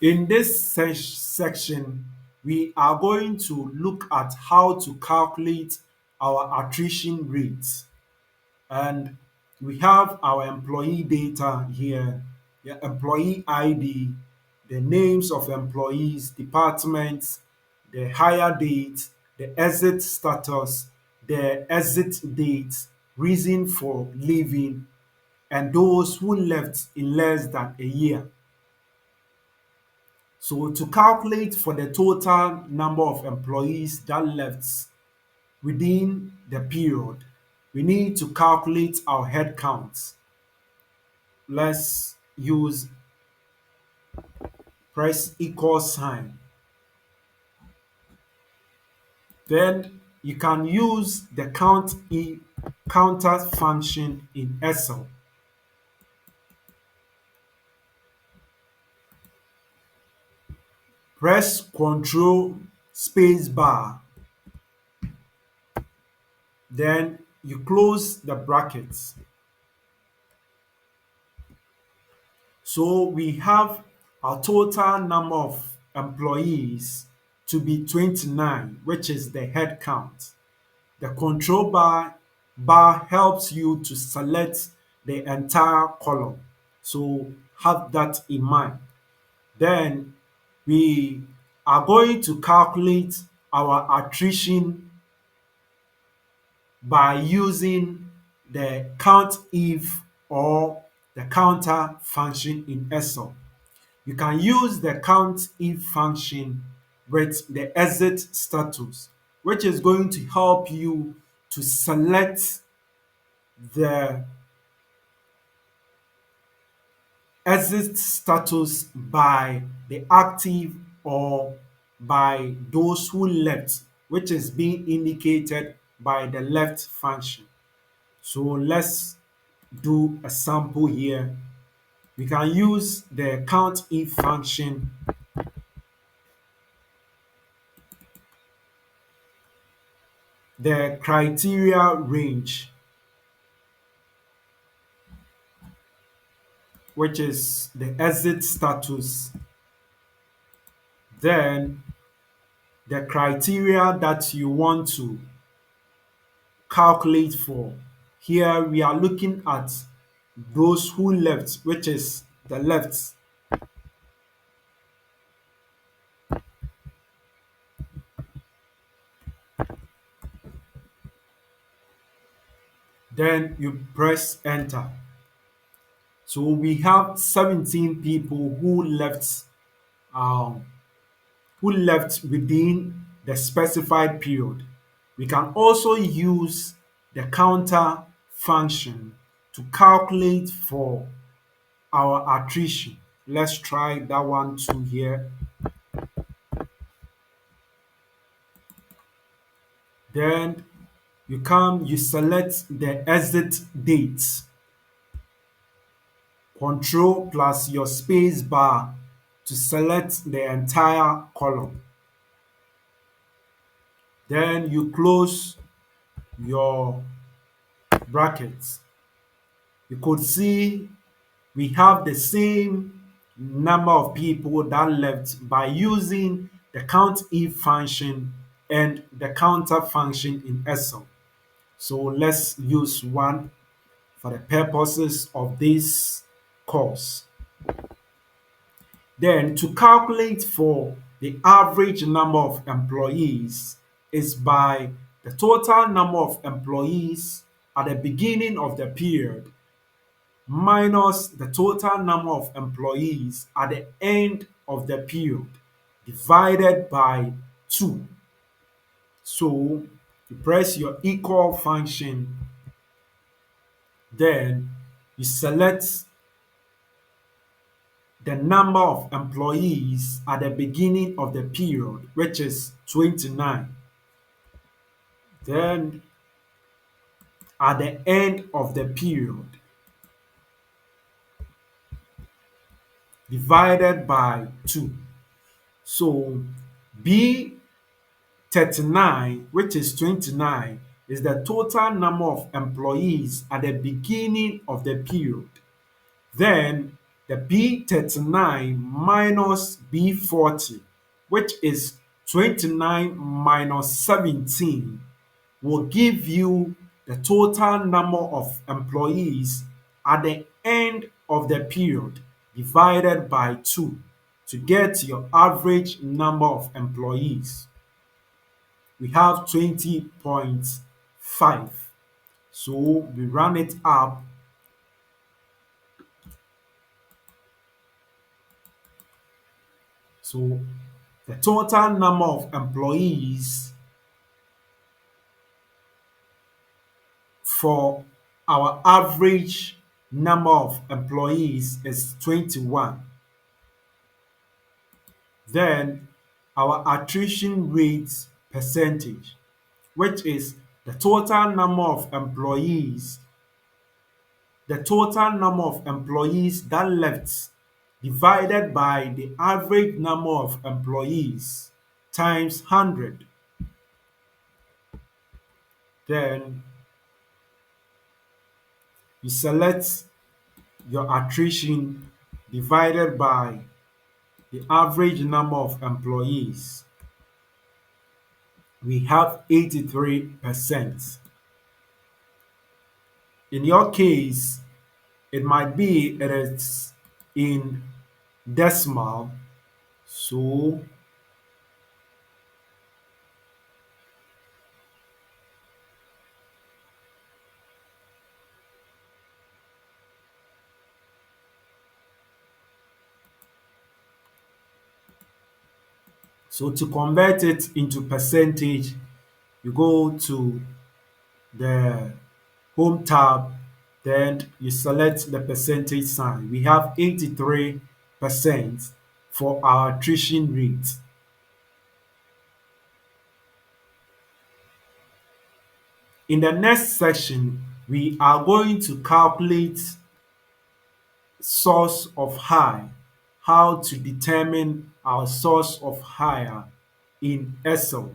In this section, we are going to look at how to calculate our attrition rate. And we have our employee data here, the employee ID, the names of employees, departments, the hire date, the exit status, the exit date, reason for leaving, and those who left in less than a year. So to calculate for the total number of employees that left within the period, we need to calculate our head count. Let's use press equal sign. Then you can use the counter function in Excel. Press Ctrl space bar. Then you close the brackets. So we have our total number of employees to be 29, which is the head count. The control bar helps you to select the entire column. So have that in mind. Then we are going to calculate our attrition by using the COUNTIF or the counter function in Excel. You can use the COUNTIF function with the exit status, which is going to help you to select the exit status by the active or by those who left, which is being indicated by the left function. So let's do a sample here. We can use the COUNTIF function the criteria range, which is the exit status, then the criteria that you want to calculate for. Here we are looking at those who left, which is the left. Then you press enter. So we have 17 people who left within the specified period. We can also use the counter function to calculate for our attrition. Let's try that one too here. Then you select the exit date. Control plus your space bar to select the entire column. Then you close your brackets. You could see we have the same number of people that left by using the COUNTIF function and the counter function in Excel. So let's use one for the purposes of this course. Then to calculate for the average number of employees is by the total number of employees at the beginning of the period minus the total number of employees at the end of the period divided by 2. So you press your equal function, then you select the number of employees at the beginning of the period, which is 29. Then at the end of the period, divided by 2. So B39, which is 29, is the total number of employees at the beginning of the period. Then the B39 minus B40, which is 29 minus 17, will give you the total number of employees at the end of the period divided by 2 to get your average number of employees. We have 20.5. So we run it up. So the total number of employees for our average number of employees is 21. Then our attrition rate percentage, which is the total number of employees that left divided by the average number of employees times 100. Then you select your attrition divided by the average number of employees. We have 83%. In your case, it might be it is in decimal. So to convert it into percentage, you go to the home tab, then you select the percentage sign. We have 83% for our attrition rate. In the next section, we are going to calculate source of hire, how to determine our source of hire in Excel.